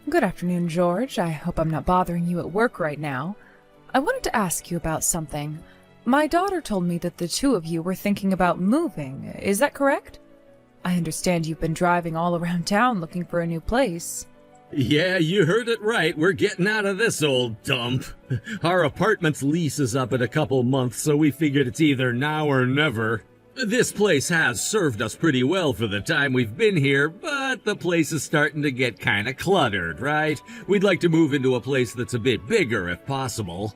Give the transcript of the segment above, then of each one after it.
Good afternoon, George. I hope I'm not bothering you at work right now. I wanted to ask you about something. My daughter told me that the two of you were thinking about moving. Is that correct? I understand you've been driving all around town looking for a new place. Yeah, you heard it right. We're getting out of this old dump. Our apartment's lease is up in a couple months, so we figured it's either now or never. This place has served us pretty well for the time we've been here, but the place is starting to get kinda cluttered, right? We'd like to move into a place that's a bit bigger if possible.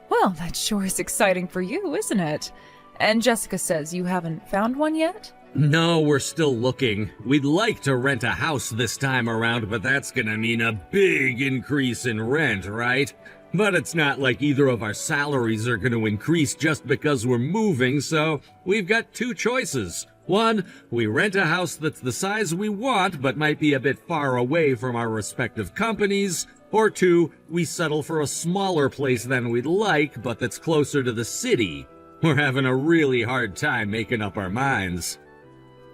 Well, that sure is exciting for you, isn't it? And Jessica says you haven't found one yet? No, we're still looking. We'd like to rent a house this time around, but that's gonna mean a big increase in rent, right? But it's not like either of our salaries are gonna increase just because we're moving, so we've got two choices. One, we rent a house that's the size we want, but might be a bit far away from our respective companies. Or two, we settle for a smaller place than we'd like, but that's closer to the city. We're having a really hard time making up our minds.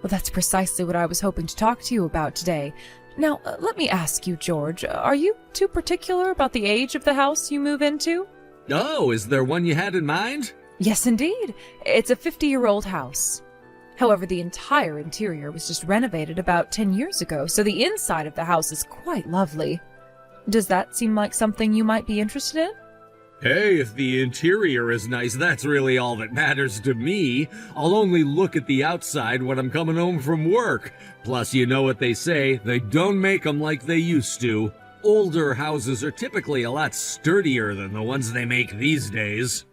Well, that's precisely what I was hoping to talk to you about today. Now, let me ask you, George, are you too particular about the age of the house you move into? Oh, is there one you had in mind? Yes, indeed. It's a 50-year-old house. However, the entire interior was just renovated about 10 years ago, so the inside of the house is quite lovely. Does that seem like something you might be interested in? Hey, if the interior is nice, that's really all that matters to me. I'll only look at the outside when I'm coming home from work. Plus, you know what they say, they don't make them like they used to. Older houses are typically a lot sturdier than the ones they make these days.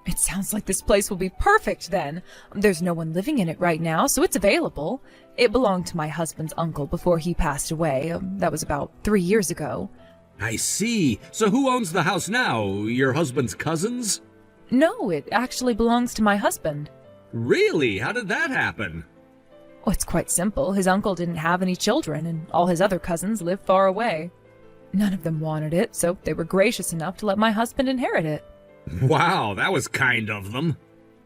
It sounds like this place will be perfect then. There's no one living in it right now, so it's available. It belonged to my husband's uncle before he passed away. That was about 3 years ago. I see. So who owns the house now? Your husband's cousins? No, it actually belongs to my husband. Really? How did that happen? Well, it's quite simple. His uncle didn't have any children, and all his other cousins live far away. None of them wanted it, so they were gracious enough to let my husband inherit it. Wow, that was kind of them.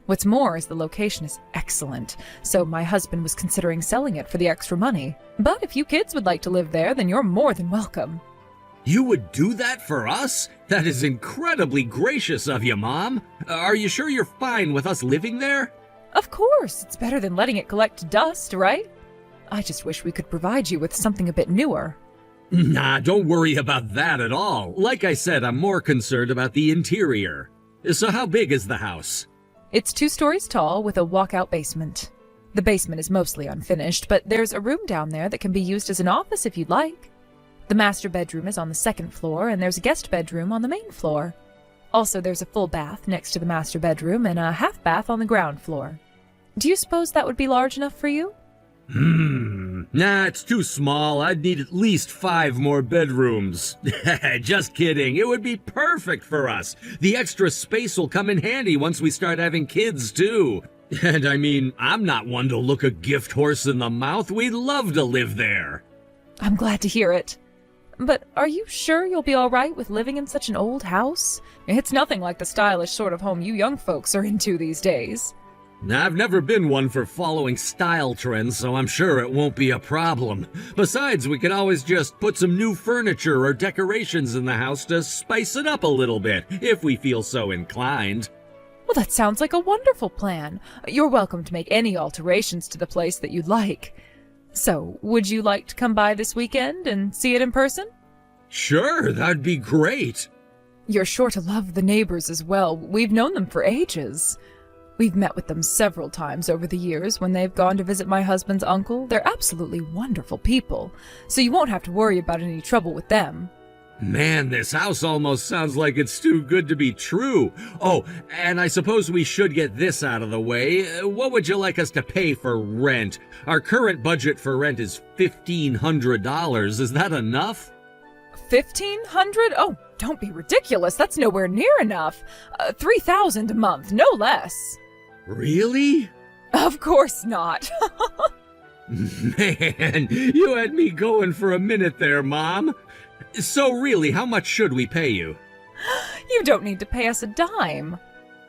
What's more is the location is excellent, so my husband was considering selling it for the extra money. But if you kids would like to live there, then you're more than welcome. You would do that for us? That is incredibly gracious of you, Mom. Are you sure you're fine with us living there? Of course, it's better than letting it collect dust, right? I just wish we could provide you with something a bit newer. Nah, don't worry about that at all. Like I said, I'm more concerned about the interior. So how big is the house? It's 2 stories tall with a walkout basement. The basement is mostly unfinished, but there's a room down there that can be used as an office if you'd like. The master bedroom is on the 2nd floor, and there's a guest bedroom on the main floor. Also, there's a full bath next to the master bedroom and a half bath on the ground floor. Do you suppose that would be large enough for you? Nah, it's too small. I'd need at least 5 more bedrooms. Just kidding. It would be perfect for us. The extra space will come in handy once we start having kids, too. And I mean, I'm not one to look a gift horse in the mouth. We'd love to live there. I'm glad to hear it. But are you sure you'll be all right with living in such an old house? It's nothing like the stylish sort of home you young folks are into these days. I've never been one for following style trends, so I'm sure it won't be a problem. Besides, we could always just put some new furniture or decorations in the house to spice it up a little bit, if we feel so inclined. Well, that sounds like a wonderful plan. You're welcome to make any alterations to the place that you'd like. So, would you like to come by this weekend and see it in person? Sure, that'd be great. You're sure to love the neighbors as well. We've known them for ages. We've met with them several times over the years when they've gone to visit my husband's uncle. They're absolutely wonderful people, so you won't have to worry about any trouble with them. Man, this house almost sounds like it's too good to be true. Oh, and I suppose we should get this out of the way. What would you like us to pay for rent? Our current budget for rent is $1,500. Is that enough? $1,500? Oh, don't be ridiculous. That's nowhere near enough. $3,000 a month, no less. Really? Of course not. Man, you had me going for a minute there, Mom. So really, how much should we pay you? You don't need to pay us a dime.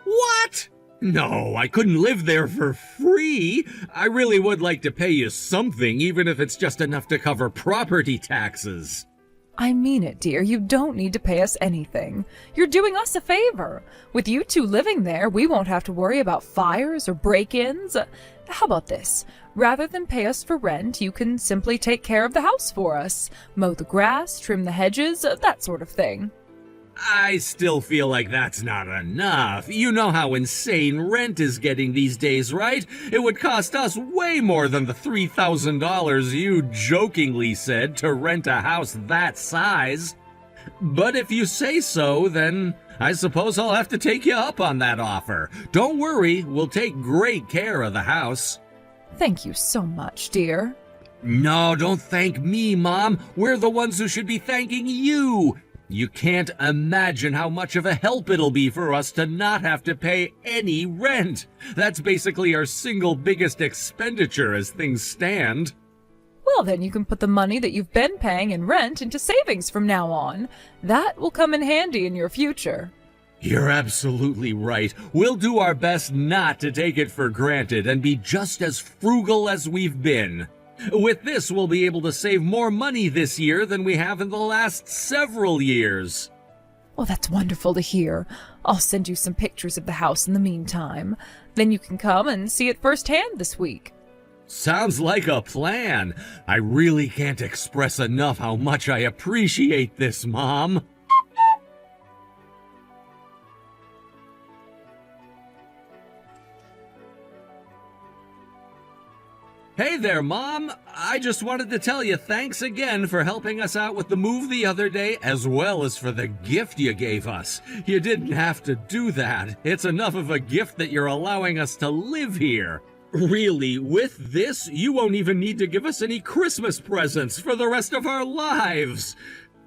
What? No, I couldn't live there for free. I really would like to pay you something, even if it's just enough to cover property taxes. I mean it, dear. You don't need to pay us anything. You're doing us a favor. With you two living there, we won't have to worry about fires or break-ins. How about this? Rather than pay us for rent, you can simply take care of the house for us. Mow the grass, trim the hedges, that sort of thing. I still feel like that's not enough. You know how insane rent is getting these days, right? It would cost us way more than the $3,000 you jokingly said to rent a house that size. But if you say so, then I suppose I'll have to take you up on that offer. Don't worry, we'll take great care of the house. Thank you so much, dear. No, don't thank me, Mom. We're the ones who should be thanking you. You can't imagine how much of a help it'll be for us to not have to pay any rent. That's basically our single biggest expenditure as things stand. Well, then you can put the money that you've been paying in rent into savings from now on. That will come in handy in your future. You're absolutely right. We'll do our best not to take it for granted and be just as frugal as we've been. With this, we'll be able to save more money this year than we have in the last several years. Well, that's wonderful to hear. I'll send you some pictures of the house in the meantime. Then you can come and see it firsthand this week. Sounds like a plan. I really can't express enough how much I appreciate this, Mom. Hey there, Mom. I just wanted to tell you thanks again for helping us out with the move the other day, as well as for the gift you gave us. You didn't have to do that. It's enough of a gift that you're allowing us to live here. Really, with this, you won't even need to give us any Christmas presents for the rest of our lives.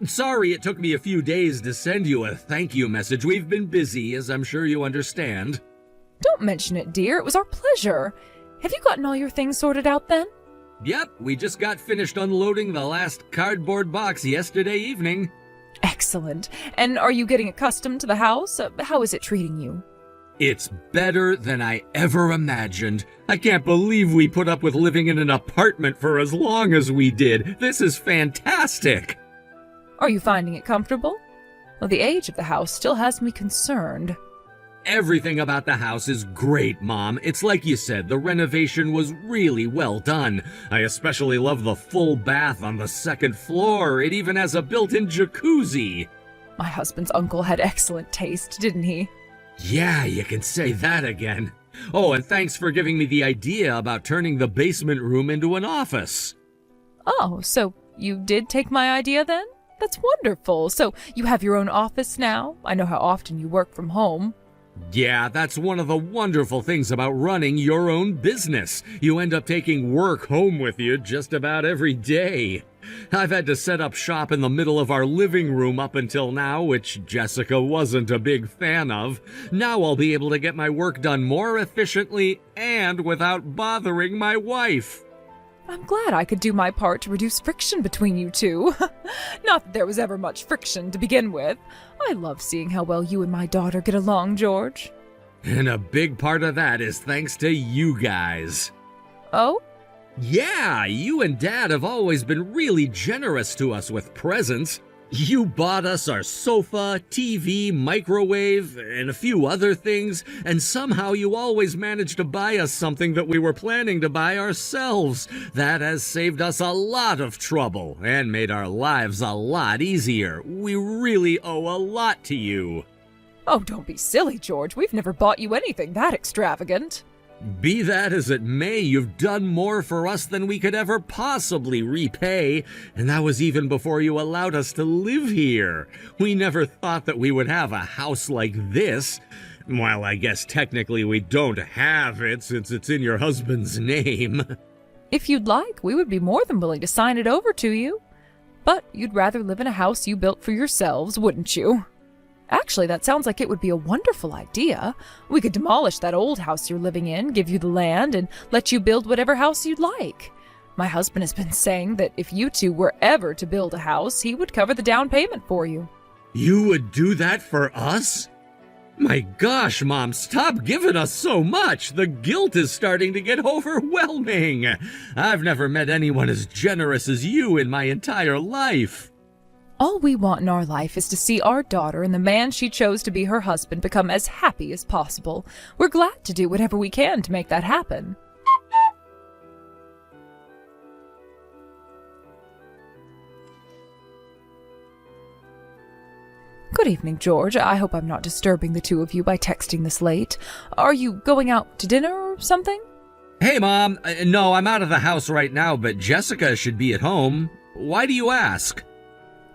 Sorry it took me a few days to send you a thank you message. We've been busy, as I'm sure you understand. Don't mention it, dear. It was our pleasure. Have you gotten all your things sorted out then? Yep, we just got finished unloading the last cardboard box yesterday evening. Excellent. And are you getting accustomed to the house? How is it treating you? It's better than I ever imagined. I can't believe we put up with living in an apartment for as long as we did. This is fantastic. Are you finding it comfortable? Well, the age of the house still has me concerned. Everything about the house is great, Mom. It's like you said, the renovation was really well done. I especially love the full bath on the second floor. It even has a built-in jacuzzi. My husband's uncle had excellent taste, didn't he? Yeah, you can say that again. Oh, and thanks for giving me the idea about turning the basement room into an office. Oh, so you did take my idea then? That's wonderful. So you have your own office now? I know how often you work from home. Yeah, that's one of the wonderful things about running your own business. You end up taking work home with you just about every day. I've had to set up shop in the middle of our living room up until now, which Jessica wasn't a big fan of. Now I'll be able to get my work done more efficiently and without bothering my wife. I'm glad I could do my part to reduce friction between you two. Not that there was ever much friction to begin with. I love seeing how well you and my daughter get along, George. And a big part of that is thanks to you guys. Oh? Yeah, you and Dad have always been really generous to us with presents. You bought us our sofa, TV, microwave, and a few other things, and somehow you always managed to buy us something that we were planning to buy ourselves. That has saved us a lot of trouble and made our lives a lot easier. We really owe a lot to you. Oh, don't be silly, George. We've never bought you anything that extravagant. Be that as it may, you've done more for us than we could ever possibly repay, and that was even before you allowed us to live here. We never thought that we would have a house like this. Well, I guess technically we don't have it since it's in your husband's name. If you'd like, we would be more than willing to sign it over to you. But you'd rather live in a house you built for yourselves, wouldn't you? Actually, that sounds like it would be a wonderful idea. We could demolish that old house you're living in, give you the land, and let you build whatever house you'd like. My husband has been saying that if you two were ever to build a house, he would cover the down payment for you. You would do that for us? My gosh, Mom, stop giving us so much. The guilt is starting to get overwhelming. I've never met anyone as generous as you in my entire life. All we want in our life is to see our daughter and the man she chose to be her husband become as happy as possible. We're glad to do whatever we can to make that happen. Good evening, George. I hope I'm not disturbing the two of you by texting this late. Are you going out to dinner or something? Hey, Mom. No, I'm out of the house right now, but Jessica should be at home. Why do you ask?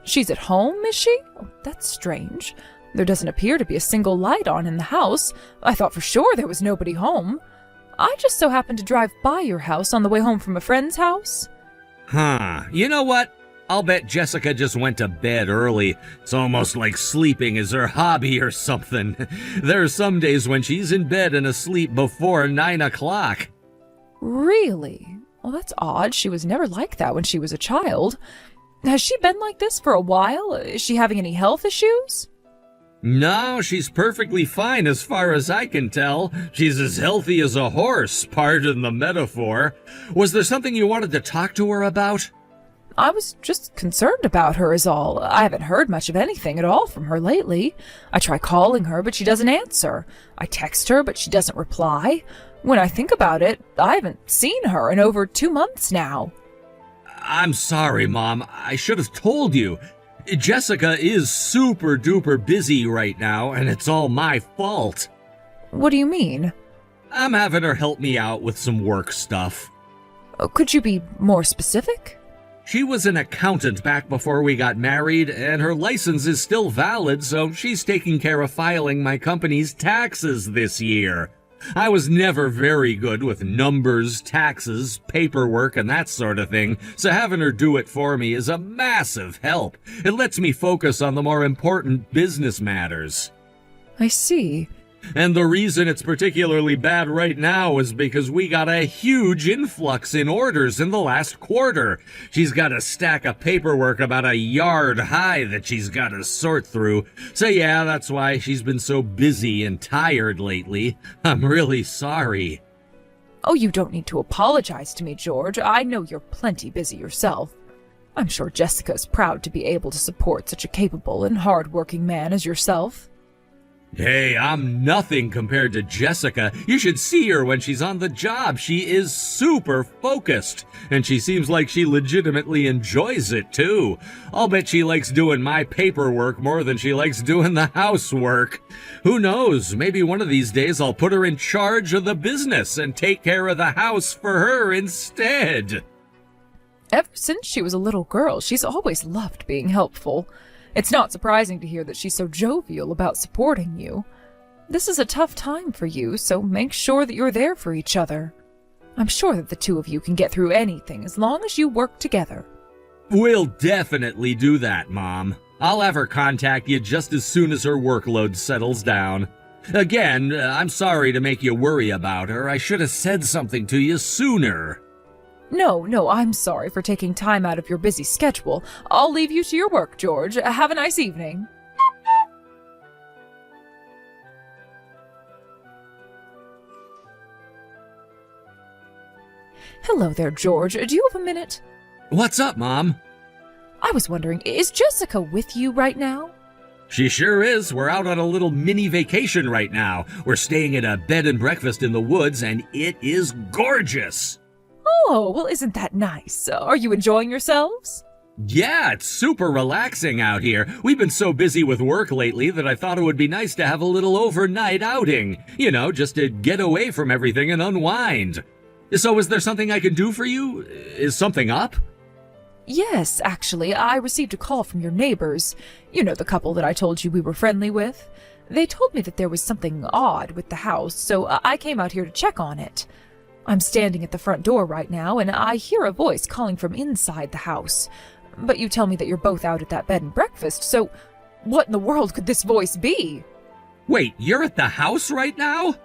She's at home, is she? Oh, that's strange. There doesn't appear to be a single light on in the house. I thought for sure there was nobody home. I just so happened to drive by your house on the way home from a friend's house. Huh. You know what? I'll bet Jessica just went to bed early. It's almost like sleeping is her hobby or something. There are some days when she's in bed and asleep before 9 o'clock. Really? Well, that's odd. She was never like that when she was a child. Has she been like this for a while? Is she having any health issues? No, she's perfectly fine as far as I can tell. She's as healthy as a horse, pardon the metaphor. Was there something you wanted to talk to her about? I was just concerned about her is all. I haven't heard much of anything at all from her lately. I try calling her, but she doesn't answer. I text her, but she doesn't reply. When I think about it, I haven't seen her in over 2 months now. I'm sorry, Mom. I should have told you. Jessica is super duper busy right now, and it's all my fault. What do you mean? I'm having her help me out with some work stuff. Could you be more specific? She was an accountant back before we got married, and her license is still valid, so she's taking care of filing my company's taxes this year. I was never very good with numbers, taxes, paperwork, and that sort of thing, so having her do it for me is a massive help. It lets me focus on the more important business matters. I see. And the reason it's particularly bad right now is because we got a huge influx in orders in the last quarter. She's got a stack of paperwork about a yard high that she's got to sort through. So yeah, that's why she's been so busy and tired lately. I'm really sorry. Oh, you don't need to apologize to me, George. I know you're plenty busy yourself. I'm sure Jessica is proud to be able to support such a capable and hard-working man as yourself. Hey, I'm nothing compared to Jessica. You should see her when she's on the job. She is super focused, and she seems like she legitimately enjoys it, too. I'll bet she likes doing my paperwork more than she likes doing the housework. Who knows? Maybe one of these days I'll put her in charge of the business and take care of the house for her instead. Ever since she was a little girl, she's always loved being helpful. It's not surprising to hear that she's so jovial about supporting you. This is a tough time for you, so make sure that you're there for each other. I'm sure that the two of you can get through anything as long as you work together. We'll definitely do that, Mom. I'll have her contact you just as soon as her workload settles down. Again, I'm sorry to make you worry about her. I should have said something to you sooner. No, I'm sorry for taking time out of your busy schedule. I'll leave you to your work, George. Have a nice evening. Hello there, George. Do you have a minute? What's up, Mom? I was wondering, is Jessica with you right now? She sure is. We're out on a little mini vacation right now. We're staying at a bed and breakfast in the woods, and it is gorgeous. Oh, well, isn't that nice? Are you enjoying yourselves? Yeah, it's super relaxing out here. We've been so busy with work lately that I thought it would be nice to have a little overnight outing. You know, just to get away from everything and unwind. So is there something I can do for you? Is something up? Yes, actually, I received a call from your neighbors. You know, the couple that I told you we were friendly with. They told me that there was something odd with the house, so I came out here to check on it. I'm standing at the front door right now, and I hear a voice calling from inside the house. But you tell me that you're both out at that bed and breakfast, so what in the world could this voice be? Wait, you're at the house right now?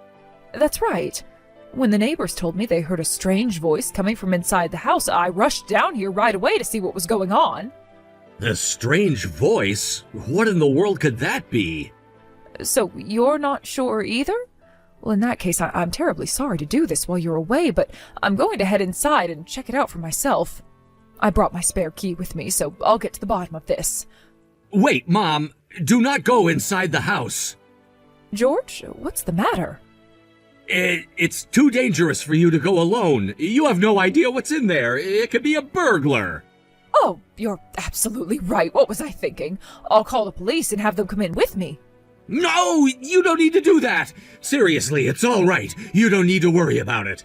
That's right. When the neighbors told me they heard a strange voice coming from inside the house, I rushed down here right away to see what was going on. A strange voice? What in the world could that be? So you're not sure either? Well, in that case, I'm terribly sorry to do this while you're away, but I'm going to head inside and check it out for myself. I brought my spare key with me, so I'll get to the bottom of this. Wait, Mom, do not go inside the house. George, what's the matter? It's too dangerous for you to go alone. You have no idea what's in there. It could be a burglar. Oh, you're absolutely right. What was I thinking? I'll call the police and have them come in with me. No, you don't need to do that. Seriously, it's all right. You don't need to worry about it.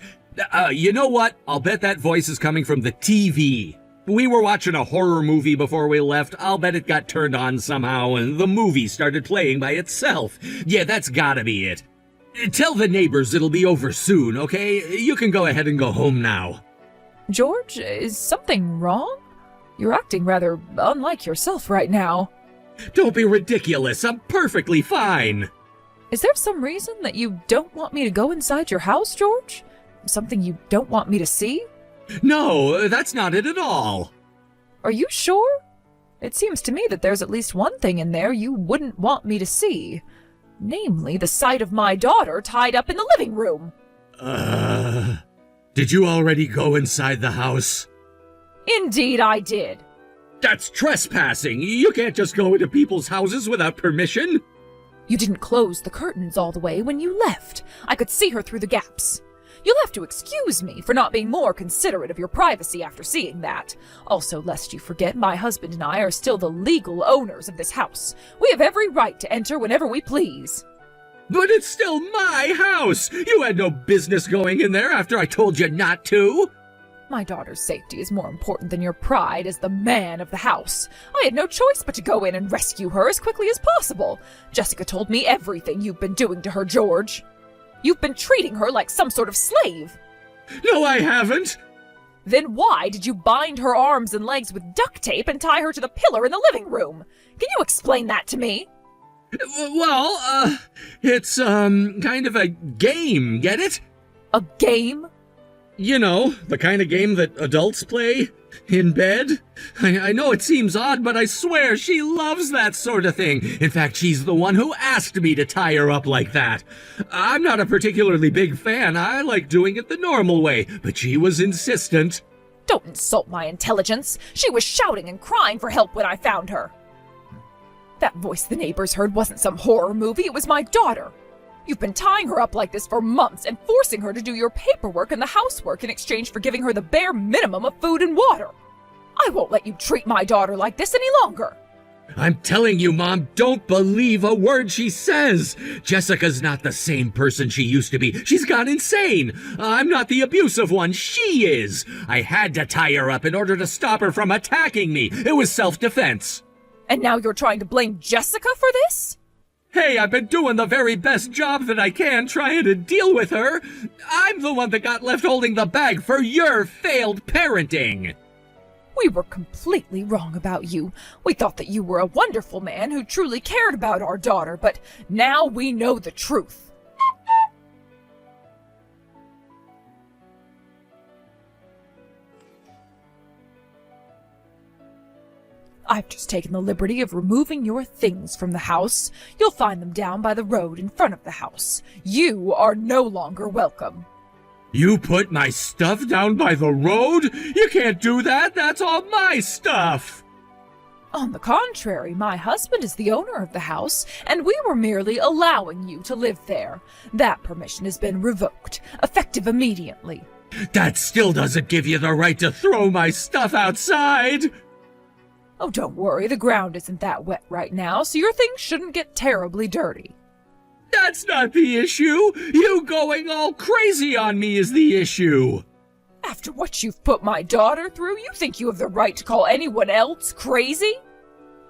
You know what? I'll bet that voice is coming from the TV. We were watching a horror movie before we left. I'll bet it got turned on somehow and the movie started playing by itself. Yeah, that's gotta be it. Tell the neighbors it'll be over soon, okay? You can go ahead and go home now. George, is something wrong? You're acting rather unlike yourself right now. Don't be ridiculous. I'm perfectly fine. Is there some reason that you don't want me to go inside your house, George? Something you don't want me to see? No, that's not it at all. Are you sure? It seems to me that there's at least one thing in there you wouldn't want me to see. Namely, the sight of my daughter tied up in the living room. Did you already go inside the house? Indeed I did. That's trespassing. You can't just go into people's houses without permission. You didn't close the curtains all the way when you left. I could see her through the gaps. You'll have to excuse me for not being more considerate of your privacy after seeing that. Also, lest you forget, my husband and I are still the legal owners of this house. We have every right to enter whenever we please. But it's still my house. You had no business going in there after I told you not to. My daughter's safety is more important than your pride as the man of the house. I had no choice but to go in and rescue her as quickly as possible. Jessica told me everything you've been doing to her, George. You've been treating her like some sort of slave. No, I haven't. Then why did you bind her arms and legs with duct tape and tie her to the pillar in the living room? Can you explain that to me? Well, it's, kind of a game, get it? A game? You know, the kind of game that adults play in bed. I know it seems odd, but I swear she loves that sort of thing. In fact, she's the one who asked me to tie her up like that. I'm not a particularly big fan. I like doing it the normal way, but she was insistent. Don't insult my intelligence. She was shouting and crying for help when I found her. That voice the neighbors heard wasn't some horror movie. It was my daughter. You've been tying her up like this for months and forcing her to do your paperwork and the housework in exchange for giving her the bare minimum of food and water. I won't let you treat my daughter like this any longer. I'm telling you, Mom, don't believe a word she says. Jessica's not the same person she used to be. She's gone insane. I'm not the abusive one. She is. I had to tie her up in order to stop her from attacking me. It was self-defense. And now you're trying to blame Jessica for this? Hey, I've been doing the very best job that I can trying to deal with her. I'm the one that got left holding the bag for your failed parenting. We were completely wrong about you. We thought that you were a wonderful man who truly cared about our daughter, but now we know the truth. I've just taken the liberty of removing your things from the house. You'll find them down by the road in front of the house. You are no longer welcome. You put my stuff down by the road? You can't do that. That's all my stuff. On the contrary, my husband is the owner of the house, and we were merely allowing you to live there. That permission has been revoked, effective immediately. That still doesn't give you the right to throw my stuff outside. Oh, don't worry, the ground isn't that wet right now, so your things shouldn't get terribly dirty. That's not the issue. You going all crazy on me is the issue. After what you've put my daughter through, you think you have the right to call anyone else crazy?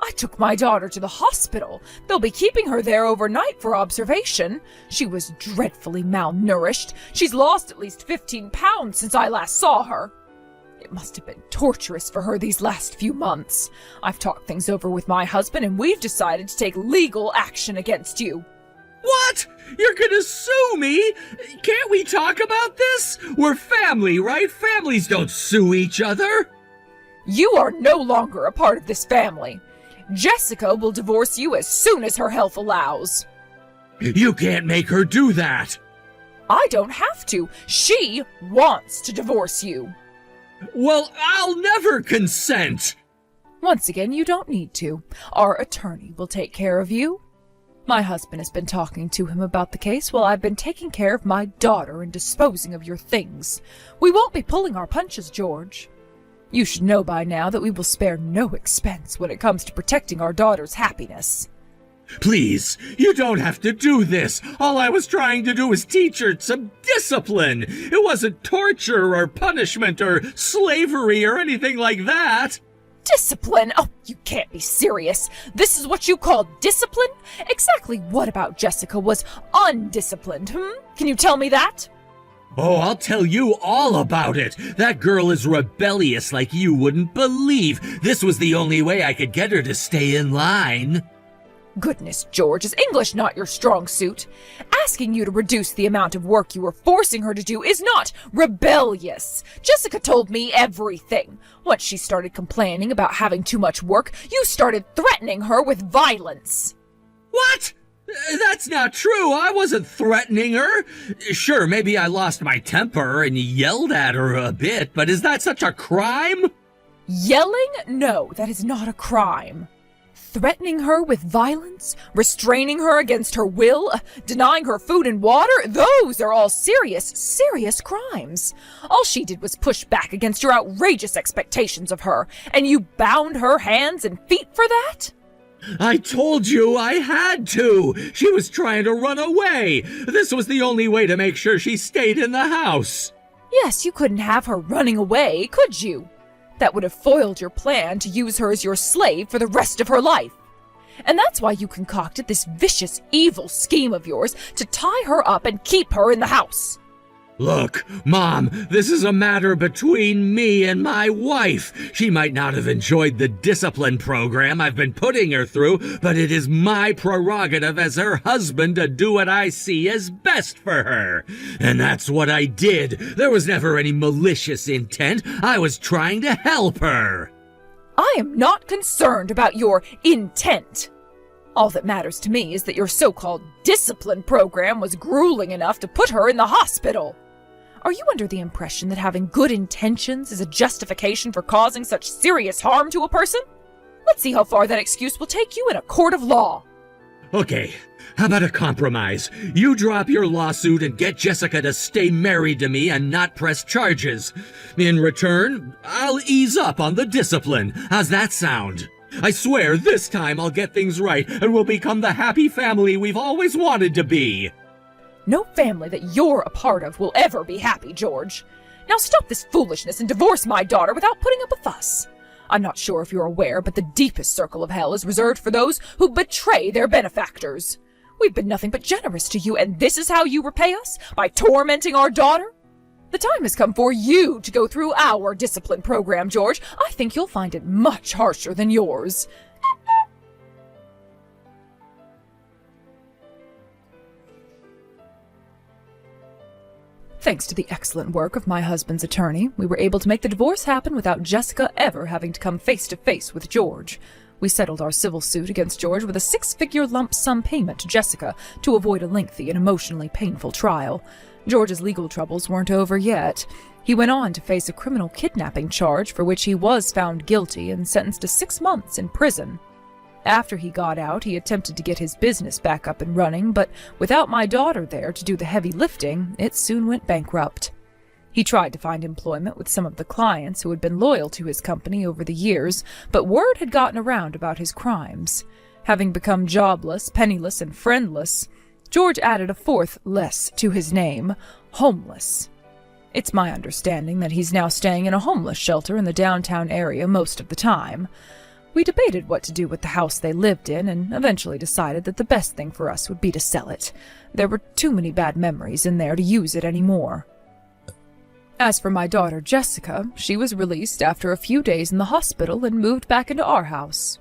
I took my daughter to the hospital. They'll be keeping her there overnight for observation. She was dreadfully malnourished. She's lost at least 15 pounds since I last saw her. It must have been torturous for her these last few months. I've talked things over with my husband, and we've decided to take legal action against you. What? You're gonna sue me? Can't we talk about this? We're family, right? Families don't sue each other. You are no longer a part of this family. Jessica will divorce you as soon as her health allows. You can't make her do that. I don't have to. She wants to divorce you. Well, I'll never consent. Once again, you don't need to. Our attorney will take care of you. My husband has been talking to him about the case while I've been taking care of my daughter and disposing of your things. We won't be pulling our punches, George. You should know by now that we will spare no expense when it comes to protecting our daughter's happiness. Please, you don't have to do this. All I was trying to do was teach her some discipline. It wasn't torture or punishment or slavery or anything like that. Discipline? Oh, you can't be serious. This is what you call discipline? Exactly what about Jessica was undisciplined, Can you tell me that? Oh, I'll tell you all about it. That girl is rebellious like you wouldn't believe. This was the only way I could get her to stay in line. Goodness, George, is English not your strong suit? Asking you to reduce the amount of work you were forcing her to do is not rebellious. Jessica told me everything. Once she started complaining about having too much work, you started threatening her with violence. What? That's not true. I wasn't threatening her. Sure, maybe I lost my temper and yelled at her a bit, but is that such a crime? Yelling? No, that is not a crime. Threatening her with violence, restraining her against her will, denying her food and water, those are all serious crimes. All she did was push back against your outrageous expectations of her, and you bound her hands and feet for that? I told you I had to. She was trying to run away. This was the only way to make sure she stayed in the house. Yes, you couldn't have her running away, could you? That would have foiled your plan to use her as your slave for the rest of her life. And that's why you concocted this vicious, evil scheme of yours to tie her up and keep her in the house. Look, Mom, this is a matter between me and my wife. She might not have enjoyed the discipline program I've been putting her through, but it is my prerogative as her husband to do what I see as best for her. And that's what I did. There was never any malicious intent. I was trying to help her. I am not concerned about your intent. All that matters to me is that your so-called discipline program was grueling enough to put her in the hospital. Are you under the impression that having good intentions is a justification for causing such serious harm to a person? Let's see how far that excuse will take you in a court of law. Okay, how about a compromise? You drop your lawsuit and get Jessica to stay married to me and not press charges. In return, I'll ease up on the discipline. How's that sound? I swear this time I'll get things right and we'll become the happy family we've always wanted to be. No family that you're a part of will ever be happy, George. Now stop this foolishness and divorce my daughter without putting up a fuss. I'm not sure if you're aware, but the deepest circle of hell is reserved for those who betray their benefactors. We've been nothing but generous to you, and this is how you repay us? By tormenting our daughter? The time has come for you to go through our discipline program, George. I think you'll find it much harsher than yours. Thanks to the excellent work of my husband's attorney, we were able to make the divorce happen without Jessica ever having to come face to face with George. We settled our civil suit against George with a 6-figure lump sum payment to Jessica to avoid a lengthy and emotionally painful trial. George's legal troubles weren't over yet. He went on to face a criminal kidnapping charge for which he was found guilty and sentenced to 6 months in prison. After he got out, he attempted to get his business back up and running, but without my daughter there to do the heavy lifting, it soon went bankrupt. He tried to find employment with some of the clients who had been loyal to his company over the years, but word had gotten around about his crimes. Having become jobless, penniless, and friendless, George added a fourth less to his name, homeless. It's my understanding that he's now staying in a homeless shelter in the downtown area most of the time. We debated what to do with the house they lived in and eventually decided that the best thing for us would be to sell it. There were too many bad memories in there to use it anymore. As for my daughter Jessica, she was released after a few days in the hospital and moved back into our house.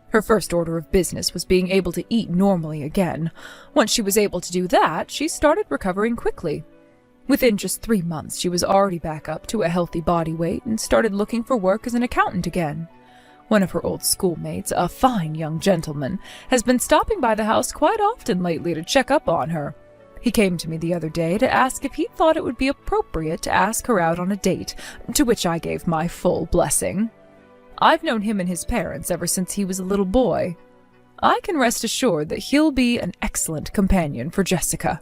Her first order of business was being able to eat normally again. Once she was able to do that, she started recovering quickly. Within just 3 months, she was already back up to a healthy body weight and started looking for work as an accountant again. One of her old schoolmates, a fine young gentleman, has been stopping by the house quite often lately to check up on her. He came to me the other day to ask if he thought it would be appropriate to ask her out on a date, to which I gave my full blessing. I've known him and his parents ever since he was a little boy. I can rest assured that he'll be an excellent companion for Jessica.